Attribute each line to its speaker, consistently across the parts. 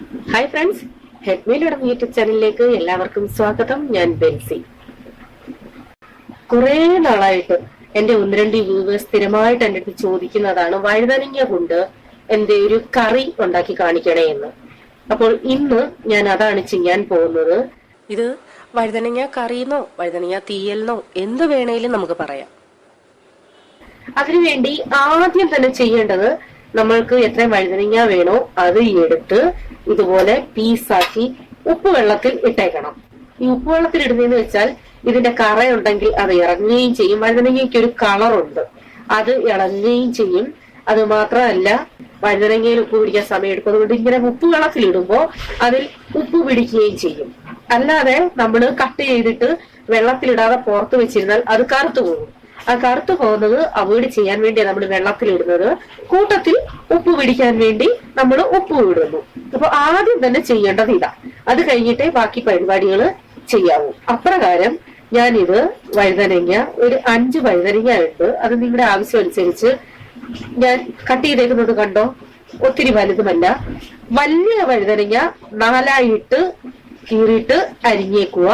Speaker 1: Hi friends, ഹെഡ്മീലയുടെ YouTube ചാനലിലേക്ക് എല്ലാവർക്കും സ്വാഗതം. ഞാൻ ബെൻസി. കുറെ നാളായിട്ട് എന്റെ ഒന്ന് രണ്ട് വ്യൂവേഴ്സ് സ്ഥിരമായിട്ട് എന്റെ അടുത്ത് ചോദിക്കുന്നതാണ് വഴുതനങ്ങ കൊണ്ട് എന്റെ ഒരു കറി ഉണ്ടാക്കി കാണിക്കണേ എന്ന്. അപ്പോൾ ഇന്ന് ഞാൻ അതാണ് ചെയ്യാൻ പോകുന്നത്. ഇത് വഴുതനങ്ങ കറിയെന്നോ വഴുതനങ്ങ തീയലിനോ എന്ത് വേണേലും നമുക്ക് പറയാം. അതിനുവേണ്ടി ആദ്യം തന്നെ ചെയ്യേണ്ടത്, നമ്മൾക്ക് എത്ര വഴുതനങ്ങ വേണോ അത് എടുത്ത് ഇതുപോലെ പീസാക്കി ഉപ്പ് വെള്ളത്തിൽ ഇട്ടേക്കണം. ഈ ഉപ്പ് വെള്ളത്തിൽ ഇടുന്നതെന്ന് വെച്ചാൽ ഇതിന്റെ കറയുണ്ടെങ്കിൽ അത് ഇറങ്ങുകയും ചെയ്യും. വഴുതനങ്ങയ്ക്ക് ഒരു കളറുണ്ട്, അത് ഇളങ്ങുകയും ചെയ്യും. അത് മാത്രമല്ല, വഴുതനങ്ങയിൽ ഉപ്പ് പിടിക്കാൻ സമയം എടുക്കും. അതുകൊണ്ട് ഇങ്ങനെ ഉപ്പ് വെള്ളത്തിൽ ഇടുമ്പോൾ അതിൽ ഉപ്പ് പിടിക്കുകയും ചെയ്യും. അല്ലാതെ നമ്മൾ കട്ട് ചെയ്തിട്ട് വെള്ളത്തിലിടാതെ പുറത്ത് വെച്ചിരുന്നാൽ അത് കറുത്തു പോകും. ആ കറുത്തു പോകുന്നത് അവോയ്ഡ് ചെയ്യാൻ വേണ്ടിയാണ് നമ്മൾ വെള്ളത്തിൽ ഇടുന്നത്. കൂട്ടത്തിൽ ഉപ്പ് പിടിക്കാൻ വേണ്ടി നമ്മൾ ഉപ്പ് ഇടുന്നു. അപ്പൊ ആദ്യം തന്നെ ചെയ്യേണ്ടത് ഇതാ. അത് കഴിഞ്ഞിട്ടേ ബാക്കി പരിപാടികൾ ചെയ്യാവൂ. അപ്രകാരം ഞാനിത് വഴുതനങ്ങ ഒരു 5 വഴുതനങ്ങ ഉണ്ട്. അത് നിങ്ങളുടെ ആവശ്യം അനുസരിച്ച് ഞാൻ കട്ട് ചെയ്തേക്കുന്നത് കണ്ടോ, ഒത്തിരി വലുതുമല്ല. വലിയ വഴുതനങ്ങ 4ആയിട്ട് കീറിയിട്ട് അരിഞ്ഞേക്കുക,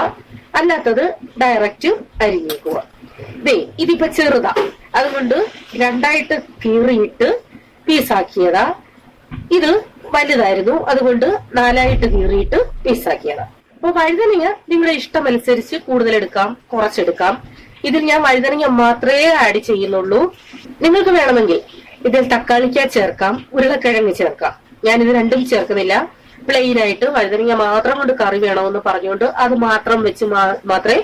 Speaker 1: അല്ലാത്തത് ഡയറക്റ്റ് അരിഞ്ഞേക്കുക. ഇതിപ്പോ ചെറുതാ, അതുകൊണ്ട് 2ആയിട്ട് കീറിയിട്ട് പീസാക്കിയതാ. ഇത് വലുതായിരുന്നു, അതുകൊണ്ട് 4ആയിട്ട് കീറിയിട്ട് പീസാക്കിയതാ. അപ്പൊ വഴുതനങ്ങ നിങ്ങളുടെ ഇഷ്ടമനുസരിച്ച് കൂടുതൽ എടുക്കാം, കുറച്ചെടുക്കാം. ഇതിൽ ഞാൻ വഴുതനങ്ങ മാത്രമേ ആഡ് ചെയ്യുന്നുള്ളൂ. നിങ്ങൾക്ക് വേണമെങ്കിൽ ഇതിൽ തക്കാളിക്ക ചേർക്കാം, ഉരുളക്കിഴങ്ങ് ചേർക്കാം. ഞാനിത് രണ്ടും ചേർക്കുന്നില്ല. പ്ലെയിൻ ആയിട്ട് വഴുതനങ്ങ മാത്രം കൊണ്ട് കറി വേണമെന്ന് പറഞ്ഞുകൊണ്ട് അത് മാത്രം വെച്ച് മാത്രമേ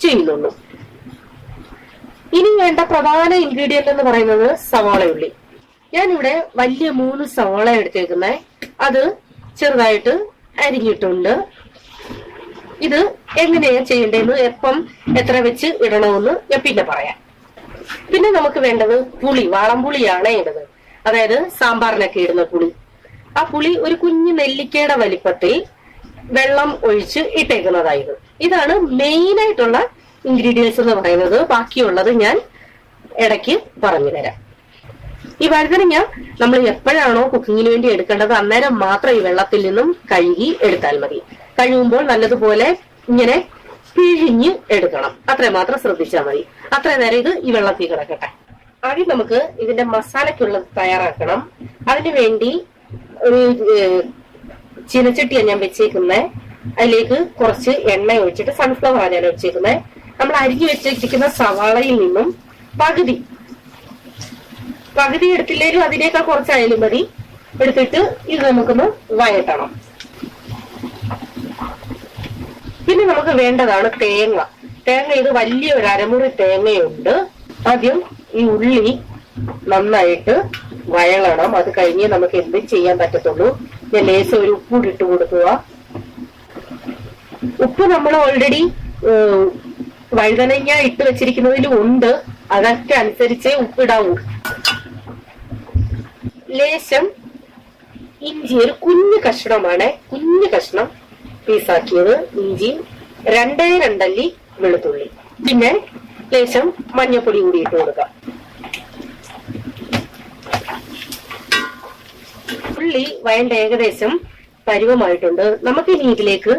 Speaker 1: ചെയ്യുന്നുള്ളൂ. ഇനി വേണ്ട പ്രധാന ഇൻഗ്രീഡിയന്റ് എന്ന് പറയുന്നത് സവാളയുള്ളി. ഞാനിവിടെ വലിയ 3 സവാള എടുത്തേക്കുന്നത്, അത് ചെറുതായിട്ട് അരിഞ്ഞിട്ടുണ്ട്. ഇത് എങ്ങനെയാ ചെയ്യേണ്ടതെന്ന്, എപ്പം എത്ര വെച്ച് ഇടണമെന്ന് ഞാൻ പിന്നെ പറയാം. പിന്നെ നമുക്ക് വേണ്ടത് പുളി, വാളംപുളിയാണ് ഇടുന്നത്, അതായത് സാമ്പാറിനൊക്കെ ഇടുന്ന പുളി. ആ പുളി ഒരു കുഞ്ഞു നെല്ലിക്കയുടെ വലിപ്പത്തിൽ വെള്ളം ഒഴിച്ച് ഇട്ടേക്കുന്നതായത്. ഇതാണ് മെയിൻ ആയിട്ടുള്ള ഇൻഗ്രീഡിയൻസ് എന്ന് പറയുന്നത്. ബാക്കിയുള്ളത് ഞാൻ ഇടയ്ക്ക് പറഞ്ഞു തരാം. ഈ വഴുതനങ്ങ നമ്മൾ എപ്പോഴാണോ കുക്കിങ്ങിന് വേണ്ടി എടുക്കേണ്ടത് അന്നേരം മാത്രം ഈ വെള്ളത്തിൽ നിന്നും കഴുകി എടുത്താൽ മതി. കഴുകുമ്പോൾ നല്ലതുപോലെ ഇങ്ങനെ പിഴിഞ്ഞ് എടുക്കണം, അത്രയും മാത്രം ശ്രദ്ധിച്ചാൽ മതി. അത്രയും നേരം ഇത് ഈ വെള്ളത്തിൽ കിടക്കട്ടെ. ആദ്യം നമുക്ക് ഇതിന്റെ മസാലയ്ക്കുള്ളത് തയ്യാറാക്കണം. അതിനു വേണ്ടി ഒരു ചീനച്ചട്ടിയാണ് ഞാൻ വെച്ചേക്കുന്നത്. അതിലേക്ക് കുറച്ച് എണ്ണ ഒഴിച്ചിട്ട്, സൺഫ്ലവർ ആണ് ഞാൻ ഒഴിച്ചേക്കുന്നത്. നമ്മൾ അരിഞ്ഞു വെച്ചിരിക്കുന്ന സവാളയിൽ നിന്നും പകുതി എടുത്തില്ലേലും അതിനേക്കാൾ കുറച്ചായാലും മതി, എടുത്തിട്ട് ഇത് നമുക്കൊന്ന് വഴറ്റണം. പിന്നെ നമുക്ക് വേണ്ടതാണ് തേങ്ങ. ഇത് വലിയ ഒരു അരമുറി തേങ്ങയുണ്ട്. ആദ്യം ഈ ഉള്ളി നന്നായിട്ട് വഴളണം. അത് കഴിഞ്ഞ് നമുക്ക് എന്തും ചെയ്യാൻ പറ്റത്തുള്ളൂ. ഞാൻ ലേശം ഒരു ഉപ്പ് ഇട്ട് കൊടുക്കുക. ഉപ്പ് നമ്മൾ ഓൾറെഡി വഴുതനങ്ങ ഇട്ട് വെച്ചിരിക്കുന്നതിലും ഉണ്ട്, അതൊക്കെ അനുസരിച്ചേ ഉപ്പിടാവൂ. ലേശം ഇഞ്ചി, ഒരു കുഞ്ഞു കഷ്ണമാണ്, കുഞ്ഞു കഷ്ണം പീസാക്കിയത് ഇഞ്ചി, 2 അല്ലി വെളുത്തുള്ളി, പിന്നെ ലേശം മഞ്ഞപ്പൊടി കൂടി ഇട്ട് കൊടുക്കാം. ഉള്ളി വഴണ്ട ഏകദേശം പരുവമായിട്ടുണ്ട്. നമുക്ക് ഇനി ഇതിലേക്ക്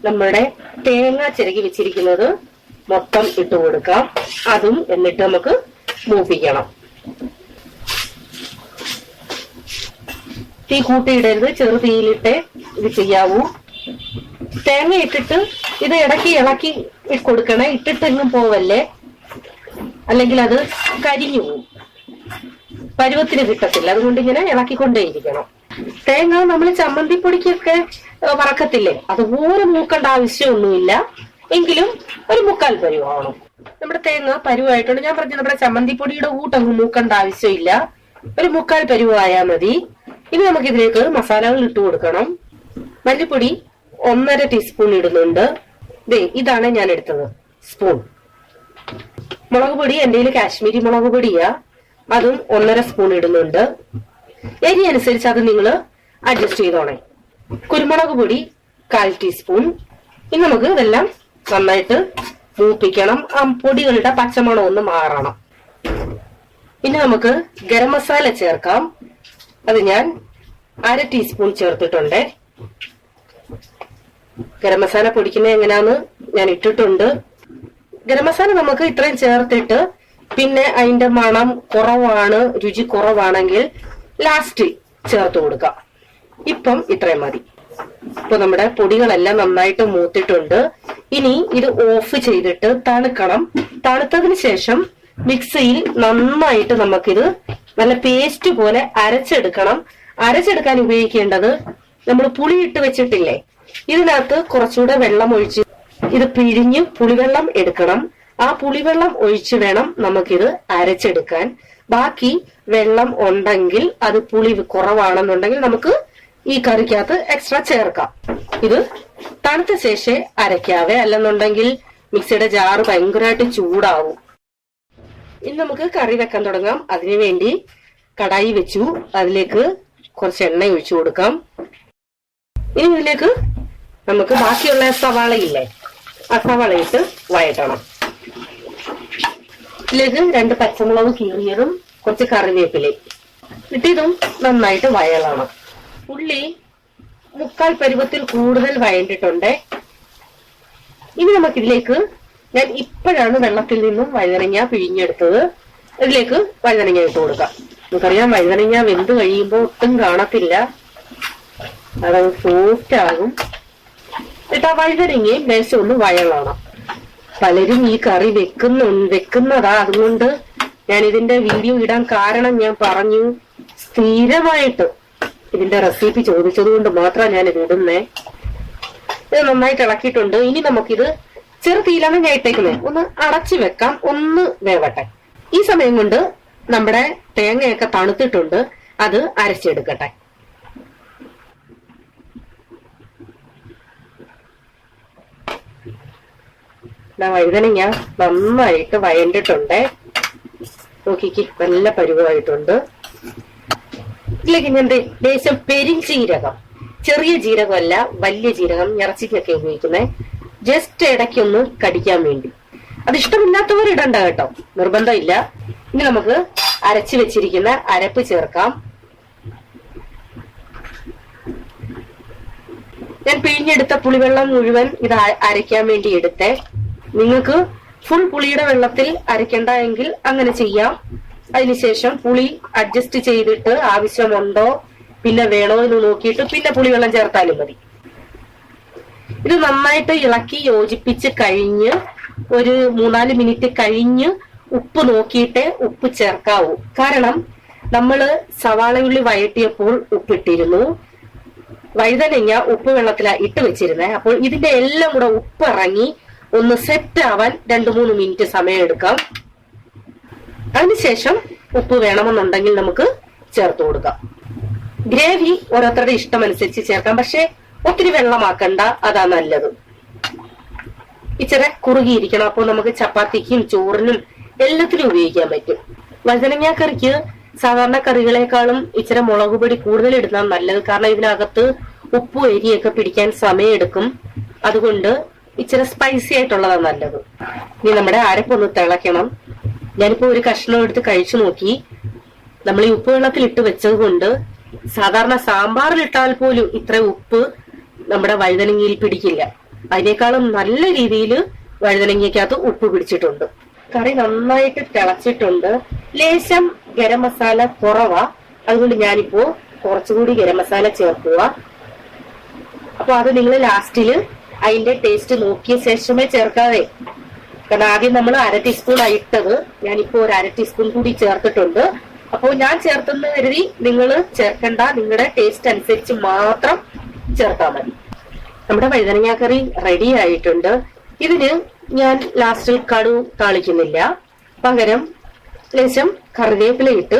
Speaker 1: നമ്മുടെ തേങ്ങ ചിരകി വെച്ചിരിക്കുന്നത് മൊത്തം ഇട്ട് കൊടുക്കാം. അതും എന്നിട്ട് നമുക്ക് മൂപ്പിക്കണം. തീ കൂട്ടിയിടരുത്, ചെറു തീയിലിട്ട് ഇത് ചെയ്യാവൂ. തേങ്ങ ഇട്ടിട്ട് ഇത് ഇടയ്ക്ക് ഇളക്കി കൊടുക്കണേ, ഇട്ടിട്ടെങ്ങും പോവല്ലേ, അല്ലെങ്കിൽ അത് കരിഞ്ഞു പോവും, പരുവത്തിന് കിട്ടത്തില്ല. അതുകൊണ്ട് ഇങ്ങനെ ഇളക്കിക്കൊണ്ടേയിരിക്കണം. തേങ്ങ നമ്മൾ ചമ്മന്തിപ്പൊടിക്കൊക്കെ വറക്കത്തില്ലേ, അതുപോലെ മൂക്കേണ്ട ആവശ്യമൊന്നുമില്ല, എങ്കിലും ഒരു 3/4 പരുവാവണം. നമ്മുടെ തേങ്ങ പരുവായിട്ടുണ്ട്. ഞാൻ പറഞ്ഞു, നമ്മുടെ ചമ്മന്തിപ്പൊടിയുടെ കൂട്ടങ്ങ് മൂക്കേണ്ട ആവശ്യമില്ല, ഒരു 3/4 പരുവായാൽ മതി. ഇനി നമുക്ക് ഇതിലേക്ക് മസാലകൾ ഇട്ട് കൊടുക്കണം. മല്ലിപ്പൊടി 1.5 ടീസ്പൂൺ ഇടുന്നുണ്ട്. ഇതാണ് ഞാൻ എടുത്തത് സ്പൂൺ. മുളക് പൊടി എന്റെ കയ്യിൽ കാശ്മീരി മുളക് പൊടിയാ, അതും 1.5 സ്പൂൺ ഇടുന്നുണ്ട്. എരി അനുസരിച്ച് അത് നിങ്ങൾ അഡ്ജസ്റ്റ് ചെയ്തോണേ. കുരുമുളക് പൊടി 1/4 ടീസ്പൂൺ. ഇനി നമുക്ക് ഇതെല്ലാം നന്നായിട്ട് മൂപ്പിക്കണം. ആ പൊടികളുടെ പച്ചമണം ഒന്ന് മാറണം. ഇനി നമുക്ക് ഗരം മസാല ചേർക്കാം. അത് ഞാൻ 1/2 ടീസ്പൂൺ ചേർത്തിട്ടുണ്ട്. ഗരം മസാല പൊടിക്കുന്നത് എങ്ങനെയാന്ന് ഞാൻ ഇട്ടിട്ടുണ്ട്. ഗരം മസാല നമുക്ക് ഇത്രയും ചേർത്തിട്ട് പിന്നെ അതിന്റെ മണം കുറവാണ്, രുചി കുറവാണെങ്കിൽ ലാസ്റ്റ് ചേർത്ത് കൊടുക്കാം. ഇപ്പം ഇത്രയും മതി. ഇപ്പൊ നമ്മുടെ പൊടികളെല്ലാം നന്നായിട്ട് മൂത്തിട്ടുണ്ട്. ഇനി ഇത് ഓഫ് ചെയ്തിട്ട് തണുക്കണം. തണുത്തതിന് ശേഷം മിക്സിയിൽ നന്നായിട്ട് നമുക്കിത് നല്ല പേസ്റ്റ് പോലെ അരച്ചെടുക്കണം. അരച്ചെടുക്കാൻ ഉപയോഗിക്കേണ്ടത് നമ്മൾ പുളി ഇട്ട് വെച്ചിട്ടില്ലേ, ഇതിനകത്ത് കുറച്ചുകൂടെ വെള്ളം ഒഴിച്ച് ഇത് പിഴിഞ്ഞ് പുളിവെള്ളം എടുക്കണം. ആ പുളിവെള്ളം ഒഴിച്ച് വേണം നമുക്കിത് അരച്ചെടുക്കാൻ. ബാക്കി വെള്ളം ഉണ്ടെങ്കിൽ അത് പുളി കുറവാണെന്നുണ്ടെങ്കിൽ നമുക്ക് ഈ കറിക്കകത്ത് എക്സ്ട്രാ ചേർക്കാം. ഇത് തണുത്ത ശേഷം അരയ്ക്കാവേ, അല്ലെന്നുണ്ടെങ്കിൽ മിക്സിയുടെ ജാറ് ഭയങ്കരമായിട്ട് ചൂടാവും. ഇനി നമുക്ക് കറി വെക്കാൻ തുടങ്ങാം. അതിനുവേണ്ടി കടായി വെച്ചു, അതിലേക്ക് കുറച്ച് എണ്ണ ഒഴിച്ചു കൊടുക്കാം. ഇനി ഇതിലേക്ക് നമുക്ക് ബാക്കിയുള്ള സവാളയില്ലേ, ആ സവാള ഇട്ട് വഴറ്റണം. ഇതിലേക്ക് 2 പച്ചമുളക് കീറിയതും കുറച്ച് കറിവേപ്പിലയും ഇട്ടിതും നന്നായിട്ട് വഴളണം. ഉള്ളി 3/4 പരുവത്തിൽ കൂടുതൽ വഴണ്ടിട്ടുണ്ട്. ഇനി നമുക്കിതിലേക്ക്, ഞാൻ ഇപ്പോഴാണ് വെള്ളത്തിൽ നിന്നും വഴുതനങ്ങ പിഴിഞ്ഞെടുത്തത്, ഇതിലേക്ക് വഴുതനങ്ങ ഇട്ട് കൊടുക്കാം. നമുക്കറിയാം വഴുതനങ്ങ വെന്ത് കഴിയുമ്പോൾ ഒട്ടും കാണത്തില്ല, അതങ്ങ് സോഫ്റ്റ് ആകും. എന്നിട്ട് ആ വഴുതനങ്ങയും ലേശം ഒന്ന് വഴളണം. പലരും ഈ കറി വെക്കുന്നതാ, അതുകൊണ്ട് ഞാൻ ഇതിന്റെ വീഡിയോ ഇടാൻ കാരണം ഞാൻ പറഞ്ഞു, സ്ഥിരമായിട്ട് ഇതിന്റെ റെസിപ്പി ചോദിച്ചത് കൊണ്ട് മാത്രമാണ് ഞാൻ ഇത് ഇടുന്നേ. ഇത് നന്നായിട്ട് ഇളക്കിയിട്ടുണ്ട്. ഇനി നമുക്കിത് ചെറുതീയിലാണ് ഞാൻ ഇട്ടേക്കുന്നത്. ഒന്ന് അടച്ചു വെക്കാം, ഒന്ന് വേവട്ടെ. ഈ സമയം കൊണ്ട് നമ്മുടെ തേങ്ങയൊക്കെ തണുത്തിട്ടുണ്ട്, അത് അരച്ചെടുക്കട്ടെ. വഴുതനങ്ങ നന്നായിട്ട് വഴണ്ടിട്ടുണ്ട്. നോക്കിക്ക് നല്ല പരുവമായിട്ടുണ്ട്. ഇതിലേക്ക് ഞാൻ ലേശം പെരിഞ്ചീരകം, ചെറിയ ജീരകമല്ല വലിയ ജീരകം, ഇറച്ചിക്കൊക്കെ ഉപയോഗിക്കുന്നത്, ജസ്റ്റ് ഇടയ്ക്കൊന്ന് കടിക്കാൻ വേണ്ടി. അത് ഇഷ്ടമില്ലാത്തവർ ഇടണ്ട കേട്ടോ, നിർബന്ധമില്ല. ഇനി നമുക്ക് അരച്ചു വെച്ചിരിക്കുന്ന അരപ്പ് ചേർക്കാം. ഞാൻ പിഴിഞ്ഞെടുത്ത പുളിവെള്ളം മുഴുവൻ ഇത് അരയ്ക്കാൻ വേണ്ടി എടുത്തേ. നിങ്ങൾക്ക് ഫുൾ പുളിയുടെ വെള്ളത്തിൽ അരയ്ക്കണ്ട എങ്കിൽ അങ്ങനെ ചെയ്യാം. അതിനുശേഷം പുളി അഡ്ജസ്റ്റ് ചെയ്തിട്ട് ആവശ്യമുണ്ടോ പിന്നെ വേണോ എന്ന് നോക്കിയിട്ട് പിന്നെ പുളിവെള്ളം ചേർത്താലും മതി. ഇത് നന്നായിട്ട് ഇളക്കി യോജിപ്പിച്ച് കഴിഞ്ഞ് ഒരു 3-4 മിനിറ്റ് കഴിഞ്ഞ് ഉപ്പ് നോക്കിയിട്ടേ ഉപ്പ് ചേർക്കാവൂ. കാരണം നമ്മള് സവാളയുള്ളി വഴറ്റിയപ്പോൾ ഉപ്പിട്ടിരുന്നു, വഴുതനങ്ങ ഉപ്പ് വെള്ളത്തിലാണ് ഇട്ട് വെച്ചിരുന്നേ. അപ്പോൾ ഇതിന്റെ എല്ലാം കൂടെ ഉപ്പ് ഇറങ്ങി ഒന്ന് സെറ്റ് ആവാൻ 2-3 മിനിറ്റ് സമയം എടുക്കാം. അതിനുശേഷം ഉപ്പ് വേണമെന്നുണ്ടെങ്കിൽ നമുക്ക് ചേർത്ത് കൊടുക്കാം. ഗ്രേവി ഓരോരുത്തരുടെ ഇഷ്ടമനുസരിച്ച് ചേർക്കാം, പക്ഷെ ഒത്തിരി വെള്ളമാക്കണ്ട, അതാ നല്ലത്. ഇച്ചിരി കുറുകിയിരിക്കണം, അപ്പോൾ നമുക്ക് ചപ്പാത്തിക്കും ചോറിനും എല്ലാത്തിനും ഉപയോഗിക്കാൻ പറ്റും. വഴുതനങ്ങ കറിക്ക് സാധാരണ കറികളെക്കാളും ഇച്ചിരി മുളക് പൊടി കൂടുതൽ ഇടുന്നതാണ് നല്ലത്. കാരണം ഇതിനകത്ത് ഉപ്പും എരിയൊക്കെ പിടിക്കാൻ സമയമെടുക്കും, അതുകൊണ്ട് ഇച്ചിരി സ്പൈസി ആയിട്ടുള്ളതാണ് നല്ലത്. ഇനി നമ്മുടെ അരപ്പൊന്ന് തിളയ്ക്കണം. ഞാനിപ്പോ ഒരു കഷ്ണം എടുത്ത് കഴിച്ചു നോക്കി. നമ്മൾ ഈ ഉപ്പ് വെള്ളത്തിൽ ഇട്ട് വെച്ചത് കൊണ്ട് സാധാരണ സാമ്പാറിലിട്ടാൽ പോലും ഇത്ര ഉപ്പ് നമ്മുടെ വഴുതനങ്ങയിൽ പിടിക്കില്ല. അതിനേക്കാളും നല്ല രീതിയിൽ വഴുതനങ്ങയ്ക്കകത്ത് ഉപ്പ് പിടിച്ചിട്ടുണ്ട്. കറി നന്നായിട്ട് തിളച്ചിട്ടുണ്ട്. ലേശം ഗരം മസാല കുറവാ, അതുകൊണ്ട് ഞാനിപ്പോ കുറച്ചുകൂടി ഗരം മസാല ചേർക്കുക. അപ്പൊ അത് നിങ്ങൾ ലാസ്റ്റില് അതിന്റെ ടേസ്റ്റ് നോക്കിയ ശേഷമേ ചേർക്കാതെ, കാരണം ആദ്യം നമ്മൾ 1/2 ടീസ്പൂൺ ഇട്ടത്, ഞാനിപ്പോ ഒരു 1/2 ടീസ്പൂൺ കൂടി ചേർത്തിട്ടുണ്ട്. അപ്പോൾ ഞാൻ ചേർത്തെന്ന് കരുതി നിങ്ങൾ ചേർക്കണ്ട, നിങ്ങളുടെ ടേസ്റ്റ് അനുസരിച്ച് മാത്രം ചേർത്താൽ മതി. നമ്മുടെ വഴുതനങ്ങ കറി റെഡി ആയിട്ടുണ്ട്. ഇതിന് ഞാൻ ലാസ്റ്റിൽ കടു താളിക്കുന്നില്ല, പകരം ലേശം കറിവേപ്പില ഇട്ട്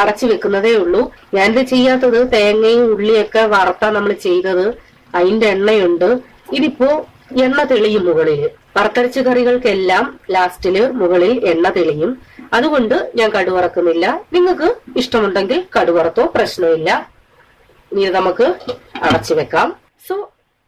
Speaker 1: അടച്ചു വെക്കുന്നതേ ഉള്ളൂ. ഞാനിത് ചെയ്യാത്തത് തേങ്ങയും ഉള്ളിയൊക്കെ വറുത്താ നമ്മൾ ചെയ്തത്, അതിന്റെ എണ്ണയുണ്ട്. ഇതിപ്പോ എണ്ണ തെളിയും മുകളിൽ. വറുത്തരച്ച കറികൾക്കെല്ലാം ലാസ്റ്റില് മുകളിൽ എണ്ണ തെളിയും, അതുകൊണ്ട് ഞാൻ കടുവറക്കുന്നില്ല. നിങ്ങൾക്ക് ഇഷ്ടമുണ്ടെങ്കിൽ കടുവറത്തോ, പ്രശ്നമില്ല. ഇനി നമുക്ക് അടച്ചു വെക്കാം. സോ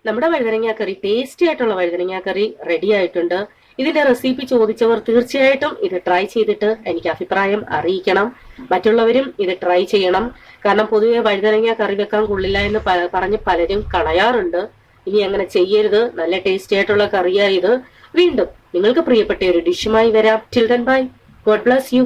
Speaker 1: നമ്മുടെ വഴുതനങ്ങ കറി, ടേസ്റ്റി ആയിട്ടുള്ള വഴുതനങ്ങ കറി റെഡി ആയിട്ടുണ്ട്. ഇതിന്റെ റെസിപ്പി ചോദിച്ചവർ തീർച്ചയായിട്ടും ഇത് ട്രൈ ചെയ്തിട്ട് എനിക്ക് അഭിപ്രായം അറിയിക്കണം. മറ്റുള്ളവരും ഇത് ട്രൈ ചെയ്യണം. കാരണം പൊതുവെ വഴുതനങ്ങ കറി വെക്കാൻ കൊള്ളില്ല എന്ന് പറഞ്ഞ് പലരും കളയാറുണ്ട്. ഇനി അങ്ങനെ ചെയ്യരുത്. നല്ല ടേസ്റ്റി ആയിട്ടുള്ള കറിയായത്. വീണ്ടും നിങ്ങൾക്ക് പ്രിയപ്പെട്ട ഒരു ഡിഷുമായി വരാം. Till then bye. God bless you.